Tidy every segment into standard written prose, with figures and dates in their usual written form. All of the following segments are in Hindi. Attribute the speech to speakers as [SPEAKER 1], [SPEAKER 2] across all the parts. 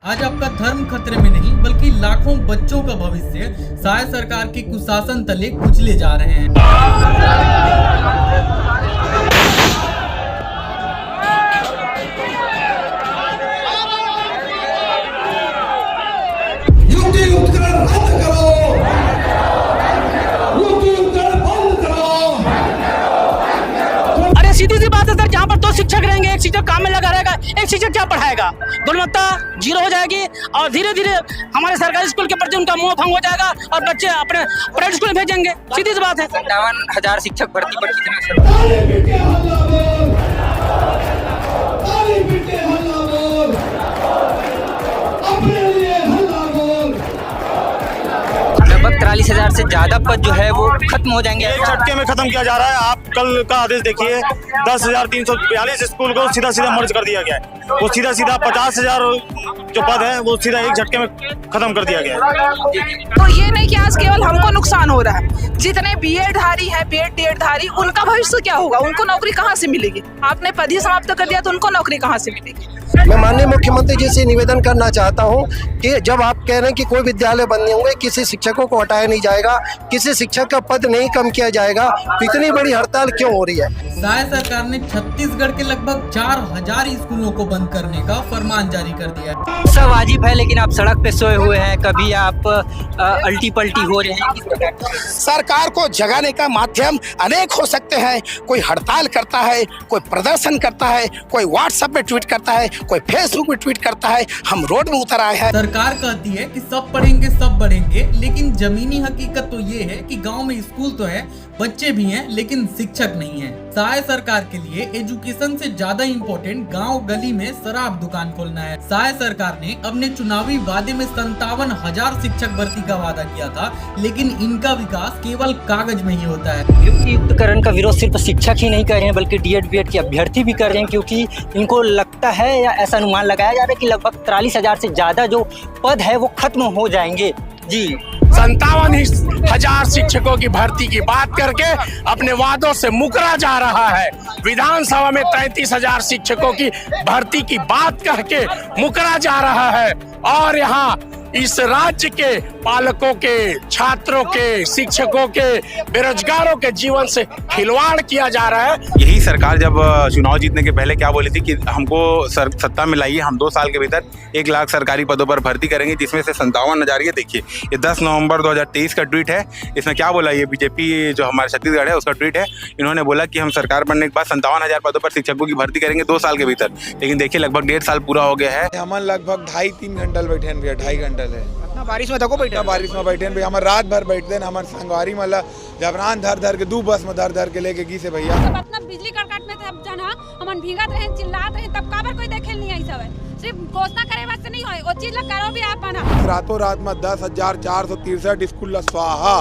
[SPEAKER 1] आज आपका धर्म खतरे में नहीं बल्कि लाखों बच्चों का भविष्य साय सरकार के कुशासन तले कुचले जा रहे हैं।
[SPEAKER 2] सीधी सी बात है सर, जहाँ पर दो शिक्षक रहेंगे, एक शिक्षक काम में लगा रहेगा, एक शिक्षक क्या पढ़ाएगा? गुणवत्ता जीरो हो जाएगी और धीरे धीरे हमारे सरकारी स्कूल के प्रति उनका मोह भंग हो जाएगा और बच्चे अपने प्राइवेट स्कूल में भेजेंगे। सीधी सी बात है।
[SPEAKER 3] 57,000 शिक्षक भर्ती पर कितना लगभग 43,000 से ज्यादा पद जो है वो खत्म हो जाएंगे।
[SPEAKER 4] एक झटके में खत्म किया जा रहा है। आप कल का आदेश देखिए, 10,342 स्कूल को सीधा सीधा मर्ज कर दिया गया है। वो सीधा सीधा 50,000 जो पद है वो सीधा एक झटके में खत्म कर दिया गया है।
[SPEAKER 5] तो ये नहीं कि आज केवल हमको नुकसान हो रहा है, जितने बीएड धारी है, बीएड डीएड धारी, उनका भविष्य क्या होगा? उनको नौकरी कहाँ से मिलेगी? आपने पद ही समाप्त कर दिया तो उनको नौकरी कहाँ से मिलेगी?
[SPEAKER 6] मैं माननीय मुख्यमंत्री जी से निवेदन करना चाहता हूं कि जब आप कह रहे हैं कि कोई विद्यालय बंद नहीं होंगे, किसी शिक्षकों को हटाया नहीं जाएगा, किसी शिक्षक का पद नहीं कम किया जाएगा, तो इतनी बड़ी हड़ताल क्यों हो रही है?
[SPEAKER 1] साय सरकार ने छत्तीसगढ़ के लगभग 4,000 स्कूलों को बंद करने का फरमान जारी कर दिया है।
[SPEAKER 3] सब वाजिब है, लेकिन आप सड़क पे सोए हुए हैं, कभी आप अल्टी पल्टी हो रहे हैं।
[SPEAKER 7] सरकार को जगाने का माध्यम अनेक हो सकते हैं। कोई हड़ताल करता है, कोई प्रदर्शन करता है, कोई व्हाट्सएप में ट्वीट करता है, कोई फेसबुक में ट्वीट करता है। हम रोड में उतर आए हैं।
[SPEAKER 1] सरकार कहती है कि सब पढ़ेंगे सब बढ़ेंगे, लेकिन जमीनी हकीकत तो ये है कि गांव में स्कूल तो है, बच्चे भी हैं, लेकिन शिक्षक नहीं है। साय सरकार के लिए एजुकेशन से ज्यादा इम्पोर्टेंट गांव गली में शराब दुकान खोलना है। साय सरकार ने अपने चुनावी वादे में 57,000 शिक्षक भर्ती का वादा किया था, लेकिन इनका विकास केवल कागज में ही होता है।
[SPEAKER 3] युक्तियुक्तकरण का विरोध सिर्फ शिक्षक ही नहीं कर रहे हैं, बल्कि डीएड बीएड के अभ्यर्थी भी कर रहे हैं, क्योंकि इनको लगता है या ऐसा अनुमान लगाया जा रहा है कि लगभग 43,000 से ज्यादा जो पद है वो खत्म हो जाएंगे। जी
[SPEAKER 7] 57,000 शिक्षकों की भर्ती की बात करके अपने वादों से मुकरा जा रहा है। विधानसभा में 33,000 शिक्षकों की भर्ती की बात करके मुकरा जा रहा है और यहाँ इस राज्य के पालकों के, छात्रों के, शिक्षकों के, बेरोजगारों के जीवन से खिलवाड़ किया जा रहा है।
[SPEAKER 8] यही सरकार जब चुनाव जीतने के पहले क्या बोली थी कि हमको सत्ता में लाइए, हम 2 साल के भीतर 1 लाख सरकारी पदों पर भर्ती करेंगे, जिसमें से 57,000 ये देखिए, ये 10 नवंबर 2023 का ट्वीट है। इसमें क्या बोला, ये बीजेपी जो हमारे छत्तीसगढ़ है उसका ट्वीट है। इन्होंने बोला कि हम सरकार बनने के बाद 57,000 पदों पर शिक्षकों की भर्ती करेंगे 2 साल के भीतर, लेकिन देखिए लगभग 1.5 साल पूरा हो गया है।
[SPEAKER 9] हम लगभग 2.5-3 घंटा बैठे हैं, 2.5 घंटा है।
[SPEAKER 7] बारिश में बैठे,
[SPEAKER 9] बारिश में बैठे हैं, हमारे रात भर बैठते हैं। हमारे संगवारी मतलब जबरान धर के 2 बस में धर के लेके गी से भैया
[SPEAKER 10] अपना बिजली कड़कट में तब जाना हमन भीगत रहे, चिल्लात रहे, तब काबर कोई देखे नहीं आई सब है। सिर्फ घोषणा करे वास्ते नहीं होए, वो चीज ला करो भी आप बना।
[SPEAKER 9] रातों रात में 10,463 स्कूल स्वाहा,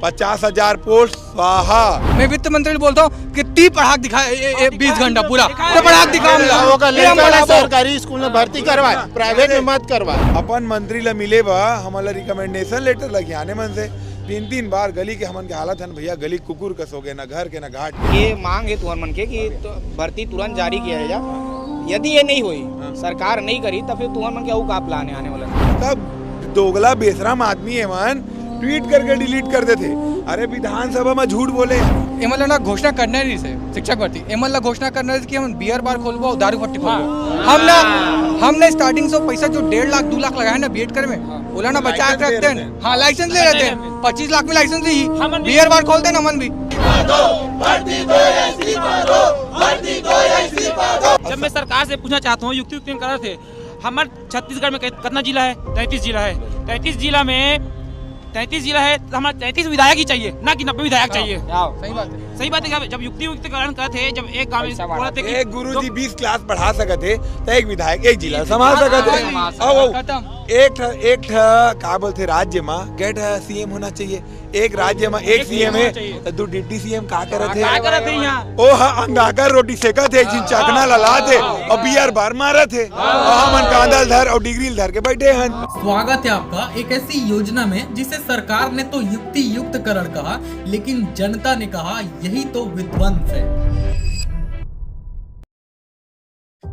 [SPEAKER 9] 50,000 पोस्ट स्वाहा।
[SPEAKER 11] मैं वित्त मंत्री बोलता हूँ कि 30 पढ़ाक दिखाए 20 घंटा पूरा तो पढ़ाक दिखाओ।
[SPEAKER 9] सरकारी स्कूल में भर्ती करवाए, प्राइवेट में मत करवाए। अपन मंत्री ला मिले बा, हमारा रिकमेंडेशन लेटर लगे आने मन से 3 बार गली के हमन के हालत है भैया, गली कुकुर कस हो गए, ना घर के ना घाट।
[SPEAKER 12] ये मांग है तुहर मन के कि भर्ती तुरंत जारी किया जाए। यदि ये नहीं हुई, सरकार नहीं करी, तो फिर तुहर मन क्या का प्लान है आने वाला?
[SPEAKER 9] तब दोगला बेशरम आदमी है मन, ट्वीट करके डिलीट कर देते। अरे विधानसभा में झूठ बोले।
[SPEAKER 11] एमएल ना घोषणा करना नहीं से शिक्षक भर्ती, एमएल ना घोषणा करना कि हम बियर बार खोलबो और दारू फट्टी खोलबो। हमने स्टार्टिंग से पैसा जो 1.5 लाख 2 लाख लगाया ना बीएड करे में, बोला ना बचा के रखते हैं। हाँ, लाइसेंस ले रहते हैं, 25 लाख में लाइसेंस ली, बियर बार खोलते हैं अमन भी।
[SPEAKER 2] जब मैं सरकार से पूछना चाहता हूँ, युक्ति कर रहे थे, हमारे छत्तीसगढ़ में कितना जिला है? 33 जिला है। 33 जिला में 33 जिला है, तो हमारा 33 विधायक ही चाहिए, ना कि 90 विधायक चाहिए।
[SPEAKER 11] सही बात है,
[SPEAKER 2] सही बात है। जब युक्तिकरण करते थे, जब एक गाँव में
[SPEAKER 9] एक गुरुजी 20 क्लास पढ़ा सकते तो एक विधायक 1 जिला संभाल सकते। एक का बोलते राज्य में गेट सीएम होना चाहिए। एक राज्य में 1 सीएम है तो 2 डिप्टी सीएम का करते हैं। ओ अंगाकर रोटी सेका थे, चकना लला थे और बियर बार मारा थे, हमन कांदल धर और डिग्री धर के बैठे हैं।
[SPEAKER 1] स्वागत है आपका एक ऐसी योजना में जिसे सरकार ने तो युक्ति युक्तकरण कहा, लेकिन जनता ने कहा यही तो विध्वंस है।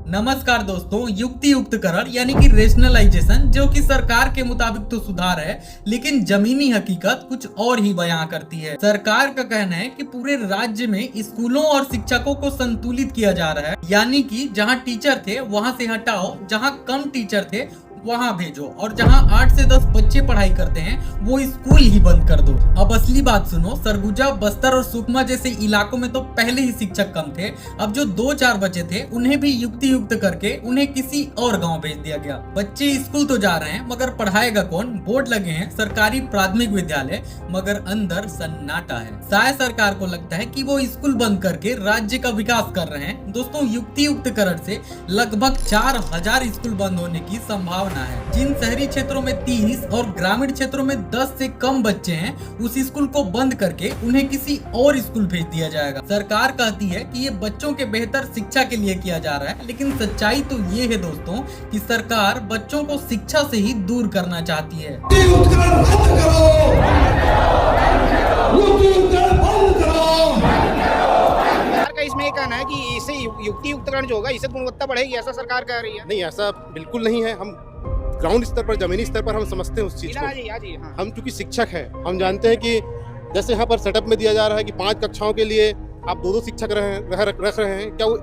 [SPEAKER 1] नमस्कार दोस्तों, युक्ति युक्तकरण यानी कि रेशनलाइजेशन जो कि सरकार के मुताबिक तो सुधार है, लेकिन जमीनी हकीकत कुछ और ही बयां करती है। सरकार का कहना है कि पूरे राज्य में स्कूलों और शिक्षकों को संतुलित किया जा रहा है, यानी कि जहां टीचर थे वहां से हटाओ, जहां कम टीचर थे वहां भेजो, और जहां 8 से 10 बच्चे पढ़ाई करते हैं वो स्कूल ही बंद कर दो। अब असली बात सुनो, सरगुजा, बस्तर और सुकमा जैसे इलाकों में तो पहले ही शिक्षक कम थे। अब जो 2-4 बचे थे उन्हें भी युक्ति युक्त करके उन्हें किसी और गांव भेज दिया गया। बच्चे स्कूल तो जा रहे हैं मगर पढ़ाएगा कौन? बोर्ड लगे हैं सरकारी प्राथमिक विद्यालय, मगर अंदर सन्नाटा है। शायद सरकार को लगता है कि वो स्कूल बंद करके राज्य का विकास कर रहे हैं। दोस्तों, युक्ति युक्तकरण से लगभग 4000 स्कूल बंद होने की संभावना है। जिन शहरी क्षेत्रों में 30 और ग्रामीण क्षेत्रों में 10 से कम बच्चे हैं, उस स्कूल को बंद करके उन्हें किसी और स्कूल भेज दिया जाएगा। सरकार कहती है कि ये बच्चों के बेहतर शिक्षा के लिए किया जा रहा है, लेकिन सच्चाई तो ये है दोस्तों कि सरकार बच्चों को शिक्षा से ही दूर करना चाहती है।
[SPEAKER 12] इसमें कहना है कि इससे युक्ति युक्तकरण जो होगा इससे गुणवत्ता बढ़ेगी, ऐसा सरकार कह रही है।
[SPEAKER 13] नहीं, ऐसा बिल्कुल नहीं है। हम ग्राउंड स्तर पर, जमीनी स्तर पर हम समझते हैं उस चीज को।
[SPEAKER 12] हाँ।
[SPEAKER 13] हम चूंकि शिक्षक हैं, हम जानते हैं कि जैसे यहाँ पर सेटअप में दिया जा रहा है कि 5 कक्षाओं के लिए आप 2-2 शिक्षक रख रहे हैं, क्या वो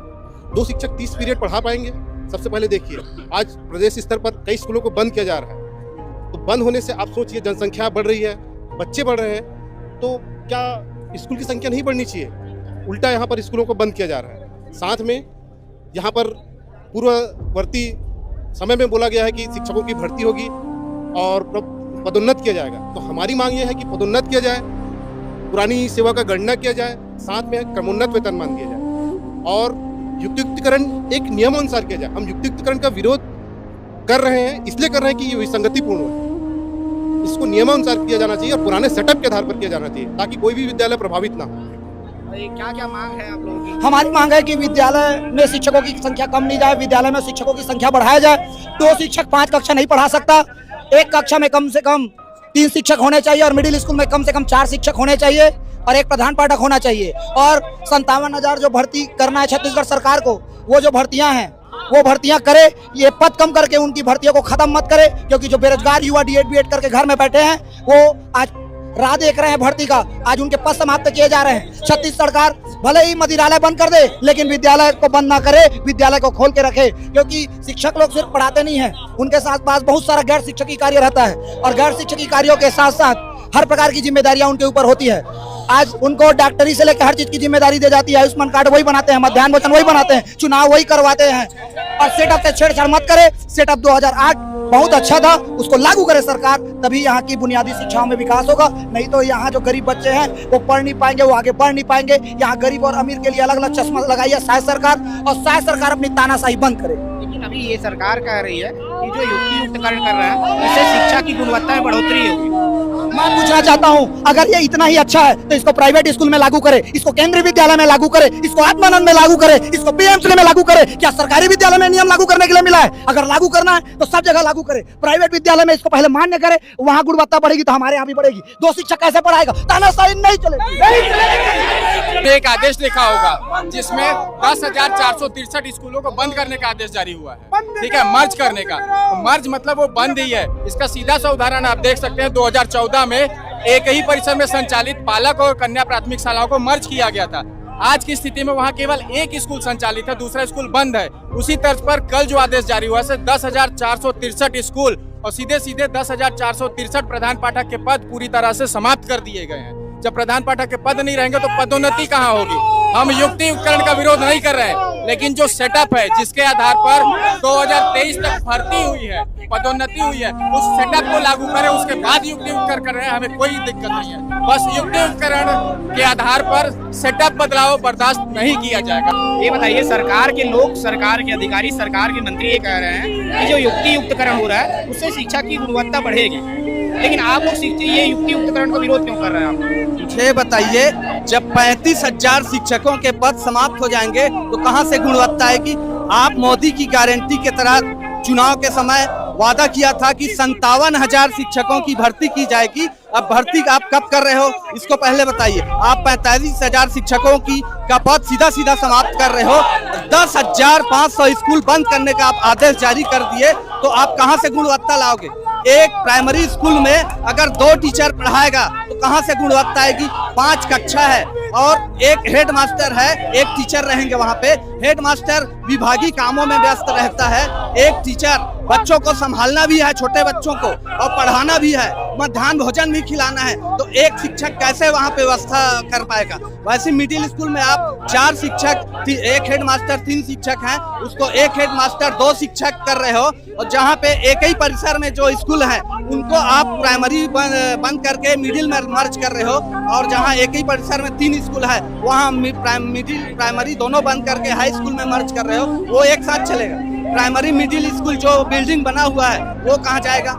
[SPEAKER 13] 2 शिक्षक 30 पीरियड पढ़ा पाएंगे? सबसे पहले देखिए, आज प्रदेश स्तर पर कई स्कूलों को बंद किया जा रहा है। तो बंद होने से आप सोचिए, जनसंख्या बढ़ रही है, बच्चे बढ़ रहे हैं, तो क्या स्कूल की संख्या नहीं बढ़नी चाहिए? उल्टा यहाँ पर स्कूलों को बंद किया जा रहा है। साथ में यहाँ पर पूर्ववर्ती समय में बोला गया है कि शिक्षकों की भर्ती होगी और पदोन्नत किया जाएगा। तो हमारी मांग ये है कि पदोन्नत किया जाए, पुरानी सेवा का गणना किया जाए, साथ में क्रमोन्नत वेतनमान दिया जाए और युक्तियुक्तकरण एक नियमानुसार किया जाए। हम युक्तियुक्तकरण का विरोध कर रहे हैं, इसलिए कर रहे हैं कि ये विसंगतिपूर्ण है। इसको नियमानुसार किया जाना चाहिए और पुराने सेटअप के आधार पर किया जाना चाहिए, ताकि कोई भी विद्यालय प्रभावित ना हो।
[SPEAKER 12] क्या क्या मांग है आप लोगों की?
[SPEAKER 2] हमारी मांग है कि विद्यालय में शिक्षकों की संख्या कम नहीं जाए, विद्यालय में शिक्षकों की संख्या बढ़ाया जाए। 2 शिक्षक 5 कक्षा नहीं पढ़ा सकता, एक कक्षा में कम से कम 3 शिक्षक होने चाहिए और मिडिल स्कूल में कम से कम 4 शिक्षक होने चाहिए और एक प्रधान पाठक होना चाहिए। और 57,000 जो भर्ती करना है छत्तीसगढ़ सरकार को, वो जो भर्तियां हैं वो भर्तियां करे, ये पद कम करके उनकी भर्तियों को खत्म मत करे, क्योंकि जो बेरोजगार युवा DED करके घर में बैठे हैं वो आज राह देख रहे हैं भर्ती का, आज उनके पद समाप्त किए जा रहे हैं। छत्तीसगढ़ सरकार भले ही मदिरालय बंद कर दे, लेकिन विद्यालय को बंद ना करे, विद्यालय को खोल के रखे, क्योंकि शिक्षक लोग सिर्फ पढ़ाते नहीं हैं, उनके साथ पास बहुत सारा गैर शिक्षकी कार्य रहता है और गैर शिक्षकी कार्यों के साथ साथ हर प्रकार की जिम्मेदारियां उनके ऊपर होती है। आज उनको डॉक्टरी से लेकर हर चीज की जिम्मेदारी दे जाती है। आयुष्मान कार्ड वही बनाते हैं, मध्याह्न भोजन वही बनाते हैं, चुनाव वही करवाते हैं। और सेटअप से छेड़छाड़ मत करे। सेटअप 2008 बहुत अच्छा था, उसको लागू करे सरकार, तभी यहाँ की बुनियादी शिक्षाओं में विकास होगा। नहीं तो यहाँ जो गरीब बच्चे हैं वो पढ़ नहीं पाएंगे, वो आगे बढ़ नहीं पाएंगे। यहाँ गरीब और अमीर के लिए अलग अलग चश्मा लगाई है शायद सरकार, और शायद सरकार अपनी तानाशाही बंद करे।
[SPEAKER 12] लेकिन अभी ये सरकार कह रही है कि जो युक्ति युक्तकरण कर रहा है इससे शिक्षा की गुणवत्ता में बढ़ोतरी होगी।
[SPEAKER 2] मैं पूछना चाहता हूँ, अगर ये इतना ही अच्छा है तो इसको प्राइवेट स्कूल में लागू करे, इसको केंद्रीय विद्यालय में लागू करे, इसको आत्मानंद में लागू करे, इसको PMC में लागू करे। क्या सरकारी विद्यालय में नियम लागू करने के लिए मिला है? अगर लागू करना है तो सब जगह लागू करे। प्राइवेट विद्यालय में इसको पहले मान्य करे, वहाँ गुणवत्ता बढ़ेगी तो हमारे यहाँ भी बढ़ेगी। 2 शिक्षक कैसे पढ़ाएगा? तानाशाही नहीं चलेगी।
[SPEAKER 14] एक आदेश लिखा होगा जिसमें 10,463 स्कूलों को बंद करने का आदेश जारी हुआ है, ठीक है, मर्ज करने का। तो मर्ज मतलब वो बंद ही है। इसका सीधा सा उदाहरण आप देख सकते हैं, 2014 में एक ही परिसर में संचालित बालक और कन्या प्राथमिक शालाओं को मर्ज किया गया था। आज की स्थिति में वहाँ केवल एक स्कूल संचालित है, दूसरा स्कूल बंद है। उसी तर्ज पर कल जो आदेश जारी हुआ है 10,463 स्कूल और सीधे सीधे 10,463 प्रधान पाठक के पद पूरी तरह से समाप्त कर दिए गए हैं। जब प्रधान पाठक के पद नहीं रहेंगे तो पदोन्नति कहाँ होगी? हम युक्ति युक्तकरण का विरोध नहीं कर रहे हैं, लेकिन जो सेटअप है जिसके आधार पर 2023 तक भर्ती हुई है, पदोन्नति हुई है, उस सेटअप को लागू करें, उसके बाद युक्ति युक्तकरण कर रहे हैं, हमें कोई दिक्कत नहीं है। बस युक्ति युक्तकरण के आधार पर सेटअप बदलाव बर्दाश्त नहीं किया जाएगा।
[SPEAKER 12] ये बताइए, सरकार के लोग, सरकार के अधिकारी, सरकार के मंत्री ये कह रहे हैं कि जो युक्ति युक्तकरण हो रहा है उससे शिक्षा की गुणवत्ता बढ़ेगी, लेकिन आप लोग ये युक्ति युक्तकरण का विरोध क्यों कर रहे हैं? आप
[SPEAKER 15] मुझे बताइए, जब 35,000 शिक्षकों के पद समाप्त हो जाएंगे तो कहां से गुणवत्ता आएगी? आप मोदी की गारंटी के तरह चुनाव के समय वादा किया था कि 57,000 शिक्षकों की भर्ती की जाएगी। अब भर्ती आप कब कर रहे हो इसको पहले बताइए। आप 45,000 शिक्षकों की का पद सीधा सीधा समाप्त कर रहे हो। 10,500 स्कूल बंद करने का आप आदेश जारी कर दिए, तो आप कहां से गुणवत्ता लाओगे? एक प्राइमरी स्कूल में अगर 2 टीचर पढ़ाएगा तो कहां से गुणवत्ता आएगी? 5 कक्षा है और एक हेड मास्टर है, एक टीचर रहेंगे वहां पे। हेड मास्टर विभागीय कामों में व्यस्त रहता है, एक टीचर बच्चों को संभालना भी है, छोटे बच्चों को, और पढ़ाना भी है, मध्याह्न भोजन भी खिलाना है। तो एक शिक्षक कैसे वहां पे व्यवस्था कर पाएगा? वैसे मिडिल स्कूल में आप 4 शिक्षक, एक हेड मास्टर, 3 शिक्षक हैं, उसको एक हेड मास्टर 2 शिक्षक कर रहे हो। और जहाँ पे एक ही परिसर में जो स्कूल है उनको आप प्राइमरी बंद करके मिडिल में मर्ज कर रहे हो, और जहाँ एक ही परिसर में 3 स्कूल है वहाँ मिडिल प्राइमरी दोनों बंद करके हाई स्कूल में मर्ज कर रहे हो। वो एक साथ चलेगा? प्राइमरी मिडिल स्कूल जो बिल्डिंग बना हुआ है वो कहाँ जाएगा?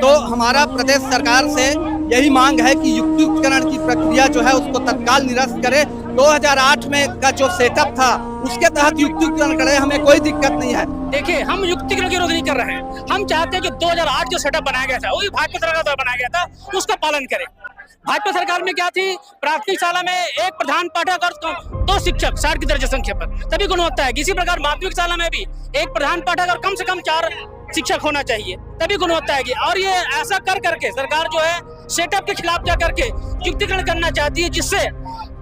[SPEAKER 15] तो हमारा प्रदेश सरकार से यही मांग है कि युक्तिकरण की प्रक्रिया जो है उसको तत्काल निरस्त करे। 2008 में का जो सेटअप था उसके तहत युक्तिकरण करे, हमें कोई दिक्कत नहीं है।
[SPEAKER 2] देखिए, हम युक्तिकरण की विरोध नहीं कर रहे हैं। हम चाहते हैं कि 2008 जो सेटअप बनाया गया था, वही भाजपा सरकार द्वारा बनाया गया था, उसका पालन करें। भाजपा सरकार में क्या थी? प्राथमिक शाला में एक प्रधान पाठक और 2 शिक्षक 60 की दर्जा संख्या पर, तभी गुणवत्ता है। इसी प्रकार माध्यमिक शाला में भी एक प्रधान पाठक और कम से कम 4 शिक्षक होना चाहिए, तभी गुणवत्ता आएगी। और ये ऐसा कर करके सरकार जो है सेटअप के खिलाफ जा करके युक्तिकरण करना चाहती है, जिससे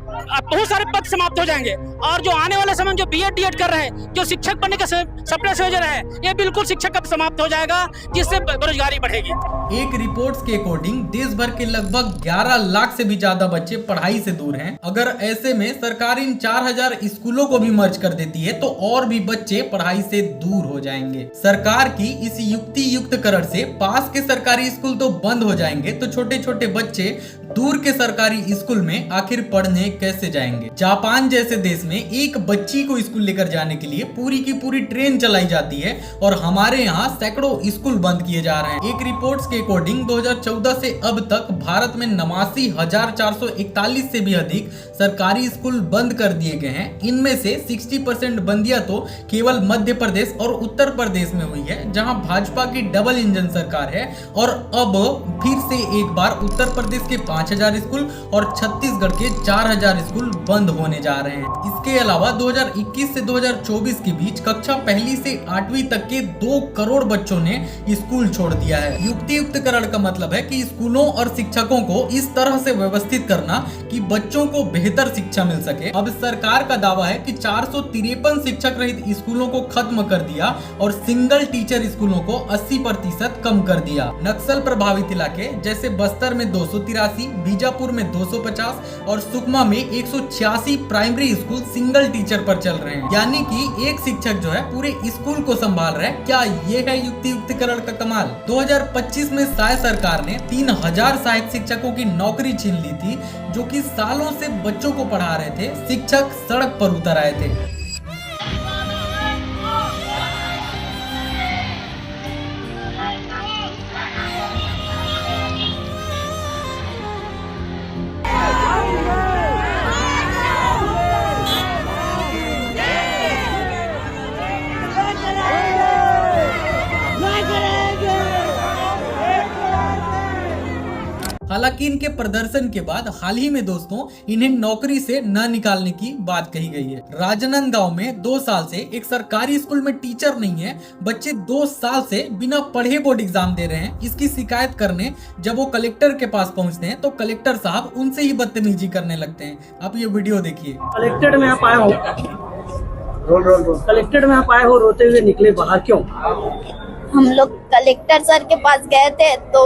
[SPEAKER 2] बहुत सारे पद समाप्त हो जाएंगे। और जो आने वाले समय जो बीएड डीएड कर रहे हैं, जो शिक्षक बनने का सपना सोच रहे हैं, ये बिल्कुल शिक्षक का समाप्त हो जाएगा, जिससे बेरोजगारी बढ़ेगी।
[SPEAKER 1] एक रिपोर्ट्स के अकॉर्डिंग देश भर के लगभग 11 लाख से भी ज्यादा बच्चे पढ़ाई से दूर हैं। अगर ऐसे में सरकार इन 4,000 स्कूलों को भी मर्ज कर देती है तो और भी बच्चे पढ़ाई से दूर हो जाएंगे। सरकार की इस युक्तिकरण से पास के सरकारी स्कूल तो बंद हो जाएंगे, तो छोटे छोटे बच्चे दूर के सरकारी स्कूल में आखिर पढ़ने कैसे जाएंगे? जापान जैसे देश में एक बच्ची को स्कूल लेकर जाने के लिए पूरी की पूरी ट्रेन चलाई जाती है, और हमारे यहाँ सैकड़ों स्कूल बंद किए जा रहे हैं। एक रिपोर्ट्स के अकॉर्डिंग 2014 से अब तक भारत में 89,441 से भी अधिक सरकारी स्कूल बंद कर दिए गए हैं। इनमें से 60% बंदियां तो केवल मध्य प्रदेश और उत्तर प्रदेश में हुई है, जहां भाजपा की डबल इंजन सरकार है। और अब फिर से एक बार उत्तर प्रदेश के 5,000 स्कूल और छत्तीसगढ़ के 4,000 स्कूल बंद होने जा रहे हैं। इसके अलावा 2021 से 2024 के बीच कक्षा 1 से 8वीं तक के 2 करोड़ बच्चों ने स्कूल छोड़ दिया है। युक्तिकरण का मतलब है कि स्कूलों और शिक्षकों को इस तरह से व्यवस्थित करना कि बच्चों को बेहतर शिक्षा मिल सके। अब सरकार का दावा है कि 453 शिक्षक रहित स्कूलों को खत्म कर दिया और सिंगल टीचर स्कूलों को 80% कम कर दिया। नक्सल प्रभावित इलाके जैसे बस्तर में 283, बीजापुर में 250 और सुकमा में 186 प्राइमरी स्कूल सिंगल टीचर पर चल रहे हैं, यानी कि एक शिक्षक जो है पूरे स्कूल को संभाल रहे हैं। क्या ये है युक्तिकरण का कमाल? 2025 में साय सरकार ने 3,000 सहायक शिक्षकों की नौकरी छीन ली थी, जो कि सालों से बच्चों को पढ़ा रहे थे। शिक्षक सड़क पर उतर आए थे। हालांकि इनके प्रदर्शन के बाद हाल ही में दोस्तों इन्हें नौकरी से न निकालने की बात कही गई है। राजनांदगांव में 2 साल से एक सरकारी स्कूल में टीचर नहीं है, बच्चे 2 साल से बिना पढ़े बोर्ड एग्जाम दे रहे हैं। इसकी शिकायत करने जब वो कलेक्टर के पास पहुंचते हैं तो कलेक्टर साहब उनसे ही बदतमीजी करने लगते हैं। आप ये वीडियो देखिए।
[SPEAKER 16] कलेक्टेड में आप आए हो, कलेक्टेड में आप आए हो, रोते हुए निकले बाहर क्यों?
[SPEAKER 17] हम लोग कलेक्टर सर के पास गए थे, तो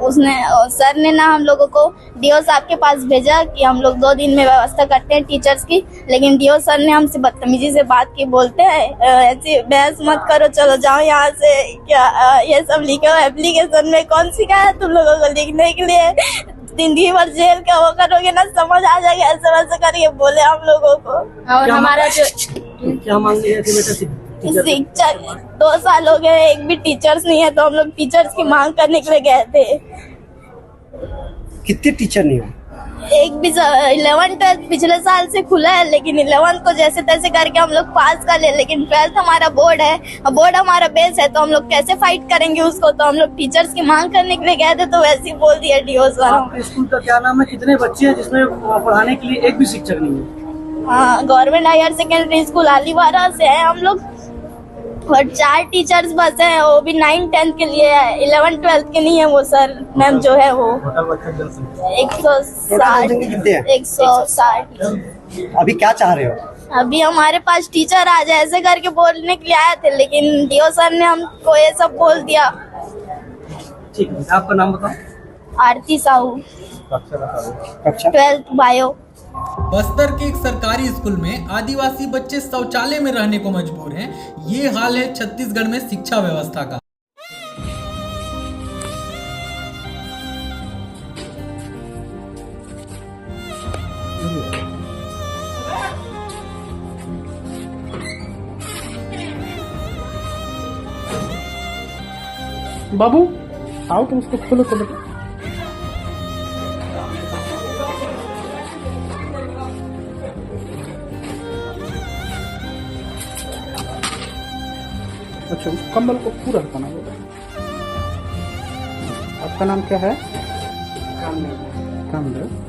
[SPEAKER 17] उसने सर ने ना हम लोगों को डीओ साहब के पास भेजा कि हम लोग 2 दिन में व्यवस्था करते हैं टीचर्स की। लेकिन डीओ सर ने हमसे बदतमीजी से बात की, बोलते हैं ऐसी बहस मत करो, चलो जाओ यहाँ से। क्या ये सब लिखे हो एप्लीकेशन में? कौन सिखाया तुम लोगों को लिखने के लिए? जिंदगी भर जेल का वो करोगे ना, समझ आ जाएगा। ऐसे वैसे करके बोले हम लोगों को। और हमारा जो
[SPEAKER 16] क्या मांग लिया कि बेटा
[SPEAKER 17] शिक्षक 2 साल हो गए, एक भी टीचर्स नहीं है, तो हम लोग टीचर्स की मांग करने के लिए गए थे।
[SPEAKER 16] कितने टीचर नहीं हो?
[SPEAKER 17] एक भी 11th-12th पिछले साल से खुला है, लेकिन 11th को जैसे तैसे करके हम लोग पास कर ले, लेकिन 12th हमारा बोर्ड है, बोर्ड हमारा बेस है, तो हम लोग कैसे फाइट करेंगे उसको। तो हम लोग टीचर्स की मांग करने के लिए गए थे, तो वैसे ही बोल दिया डीओस वाला।
[SPEAKER 16] स्कूल का क्या नाम है, कितने बच्चे हैं जिसमें पढ़ाने के लिए एक भी शिक्षक नहीं है?
[SPEAKER 17] हाँ, गवर्नमेंट हायर सेकेंडरी स्कूल आलीवारा से है हम लोग, और 4 टीचर्स बस है, वो भी 9th-10th के लिए है, 11th-12th के नहीं है वो सर मैम जो है वो 160।
[SPEAKER 3] अभी क्या चाह रहे हो?
[SPEAKER 17] अभी हमारे पास टीचर आ जाए ऐसे करके बोलने के लिए आए थे, लेकिन डीओ सर ने हमको ये सब बोल दिया।
[SPEAKER 16] ठीक है, आपका नाम बताओ।
[SPEAKER 17] आरती साहू, 12th बायो।
[SPEAKER 1] बस्तर के एक सरकारी स्कूल में आदिवासी बच्चे शौचालय में रहने को मजबूर हैं। ये हाल है छत्तीसगढ़ में शिक्षा व्यवस्था का।
[SPEAKER 12] बाबू आओ, तुम उसको खोलो तो बेटा। अच्छा, उस कम्बल को पूरा हटाना होगा। आपका नाम क्या है? कामदेव।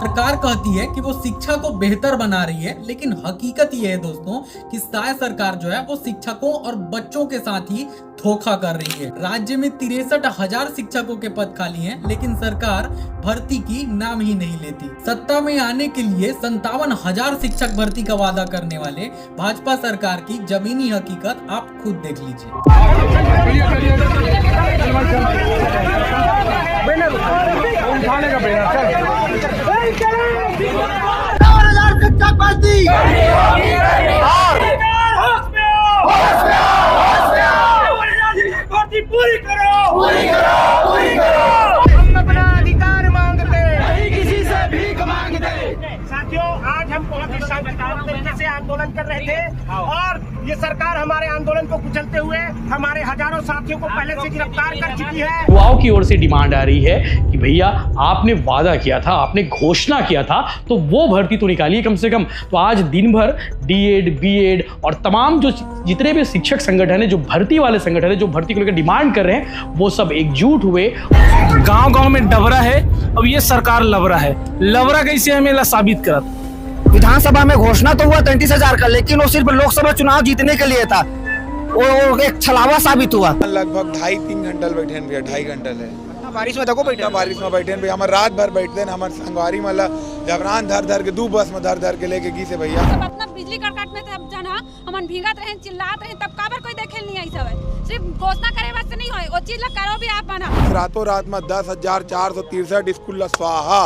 [SPEAKER 1] सरकार कहती है कि वो शिक्षा को बेहतर बना रही है, लेकिन हकीकत ये है दोस्तों कि साय सरकार जो है वो शिक्षकों और बच्चों के साथ ही धोखा कर रही है। राज्य में 63,000 शिक्षकों के पद खाली हैं, लेकिन सरकार भर्ती की नाम ही नहीं लेती। सत्ता में आने के लिए 57,000 शिक्षक भर्ती का वादा करने वाले भाजपा सरकार की जमीनी हकीकत आप खुद देख लीजिए।
[SPEAKER 18] शिक्षक भर्ती पूरी करो, पूरी करो, पूरी करो। हम अपना अधिकार मांगते नहीं, किसी से भीख मांगते। साथियों, आज हम बहुत ही शांतिपूर्ण तरीके से आंदोलन कर रहे थे, और ये सरकार हमारे आंदोलन को कुचलते हुए हमारे हजारों साथियों को पहले से गिरफ्तार कर चुकी है।
[SPEAKER 2] युवाओं की ओर से डिमांड आ रही है कि भैया आपने वादा किया था, आपने घोषणा किया था, तो वो भर्ती तो निकालिए कम से कम। तो आज दिन भर डीएड, बीएड और तमाम जो जितने भी शिक्षक संगठन है, जो भर्ती वाले संगठन है, जो भर्ती को लेकर डिमांड कर रहे हैं, वो सब एकजुट हुए।
[SPEAKER 12] गांव-गांव में डबरा है, अब ये सरकार लबरा है। लबरा कैसे हमें साबित करत?
[SPEAKER 18] विधानसभा में घोषणा तो हुआ 33,000 का, लेकिन वो सिर्फ लोकसभा चुनाव जीतने के लिए था। वो एक छलावा साबित हुआ।
[SPEAKER 9] लगभग 2.5-3 घंटा बैठे भैया, 2.5 घंटा है।
[SPEAKER 12] बारिश में देखो बैठे,
[SPEAKER 9] बारिश में बैठे भैया, हमारे रात भर बैठते हैं। हमारे संगवारी मतलब जबरान धर के 2 बस में धर के लेके गई से भैया।
[SPEAKER 10] अपना बिजली कड़कट में तब जाना हमन भीगत रहे, चिल्लात रहे, तब काबर कोई देखे नहीं आई सब है। सिर्फ घोषणा करे बस नहीं होए, वो चीज ला करो भी आप बना।
[SPEAKER 9] रातों रात में 10,463 स्कूल स्वाहा,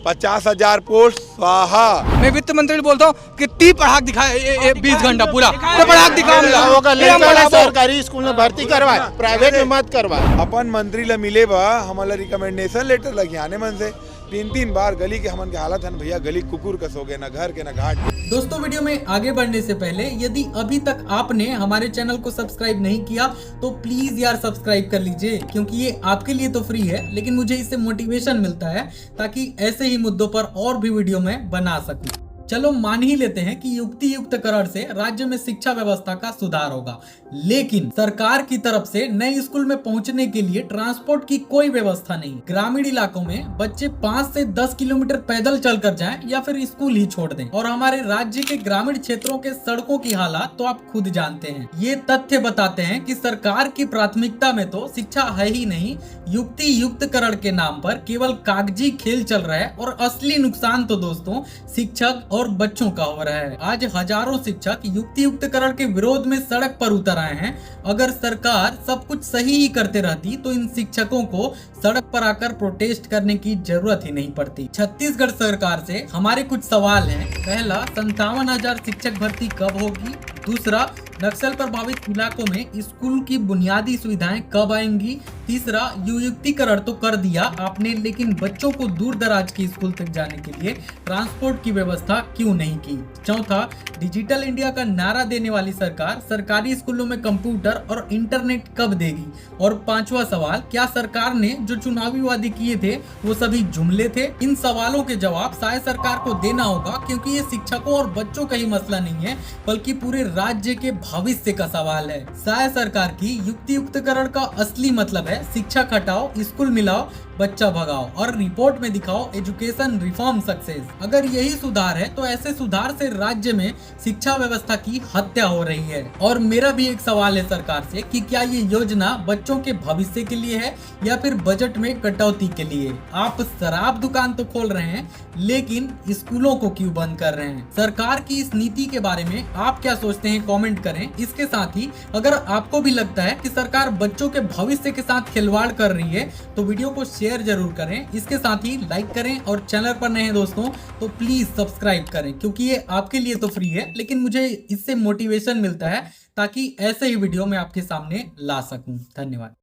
[SPEAKER 9] 50,000 पोस्ट स्वाहा।
[SPEAKER 11] मैं वित्त मंत्री बोलता हूँ कितनी पढ़ाक दिखाए 20 घंटा पूरा, तो पढ़ाक दिखाओ।
[SPEAKER 13] सरकारी स्कूल में भर्ती करवाए, प्राइवेट में मत करवाए।
[SPEAKER 9] अपन मंत्री ला मिले बा, हमारा रिकमेंडेशन लेटर लगे आने मन से 3-3 बार गली के हमन के हालत है भैया, गली कुकुर का सो गए, ना घर के ना घाट।
[SPEAKER 1] दोस्तों, वीडियो में आगे बढ़ने से पहले यदि अभी तक आपने हमारे चैनल को सब्सक्राइब नहीं किया तो प्लीज यार सब्सक्राइब कर लीजिए, क्योंकि ये आपके लिए तो फ्री है, लेकिन मुझे इससे मोटिवेशन मिलता है ताकि ऐसे ही मुद्दों पर और भी वीडियो में बना सकूं। चलो मान ही लेते हैं कि युक्ति युक्तकरण से राज्य में शिक्षा व्यवस्था का सुधार होगा, लेकिन सरकार की तरफ से नए स्कूल में पहुंचने के लिए ट्रांसपोर्ट की कोई व्यवस्था नहीं। ग्रामीण इलाकों में बच्चे 5 से 10 किलोमीटर पैदल चलकर जाएं या फिर स्कूल ही छोड़ दें। और हमारे राज्य के ग्रामीण क्षेत्रों के सड़कों की हालत तो आप खुद जानते हैं। ये तथ्य बताते हैं कि सरकार की प्राथमिकता में तो शिक्षा है ही नहीं, युक्ति युक्तकरण के नाम पर केवल कागजी खेल चल रहा है, और असली नुकसान तो दोस्तों शिक्षक और बच्चों का हो रहा है। आज हजारों शिक्षक युक्ति युक्तकरण के विरोध में सड़क पर उतर आए हैं। अगर सरकार सब कुछ सही ही करते रहती तो इन शिक्षकों को सड़क पर आकर प्रोटेस्ट करने की जरूरत ही नहीं पड़ती। छत्तीसगढ़ सरकार से हमारे कुछ सवाल हैं। पहला, 57,000 शिक्षक भर्ती कब होगी? दूसरा, नक्सल प्रभावित इलाकों में स्कूल की बुनियादी सुविधाएं कब आएंगी? तीसरा, युक्तिकरण तो कर दिया आपने, लेकिन बच्चों को दूर दराज के स्कूल तक जाने के लिए ट्रांसपोर्ट की व्यवस्था क्यों नहीं की। चौथा, डिजिटल इंडिया का नारा देने वाली सरकार सरकारी स्कूलों में कंप्यूटर और इंटरनेट कब देगी। और पांचवा सवाल, क्या सरकार ने जो चुनावी वादे किए थे वो सभी जुमले थे। इन सवालों के जवाब शायद सरकार को देना होगा, क्योंकि ये शिक्षकों और बच्चों का ही मसला नहीं है, बल्कि पूरे राज्य के भविष्य का सवाल है। शायद सरकार की युक्तियुक्तकरण का असली मतलब है शिक्षक हटाओ, स्कूल मिलाओ, बच्चा भगाओ और रिपोर्ट में दिखाओ एजुकेशन रिफॉर्म सक्सेस। अगर यही सुधार है तो ऐसे सुधार से राज्य में शिक्षा व्यवस्था की हत्या हो रही है। और मेरा भी एक सवाल है सरकार से कि क्या ये योजना बच्चों के भविष्य के लिए है या फिर बजट में कटौती के लिए। आप शराब दुकान तो खोल रहे हैं, लेकिन स्कूलों को क्यों बंद कर रहे हैं। सरकार की इस नीति के बारे में आप क्या सोचते हैं, कमेंट करें। इसके साथ ही अगर आपको भी लगता है कि सरकार बच्चों के भविष्य के साथ खिलवाड़ कर रही है तो वीडियो को शेयर जरूर करें। इसके साथ ही लाइक करें और चैनल पर नए हैं दोस्तों तो प्लीज सब्सक्राइब करें, क्योंकि ये आपके लिए तो फ्री है, लेकिन मुझे इससे मोटिवेशन मिलता है ताकि ऐसे ही वीडियो मैं आपके सामने ला सकूं। धन्यवाद।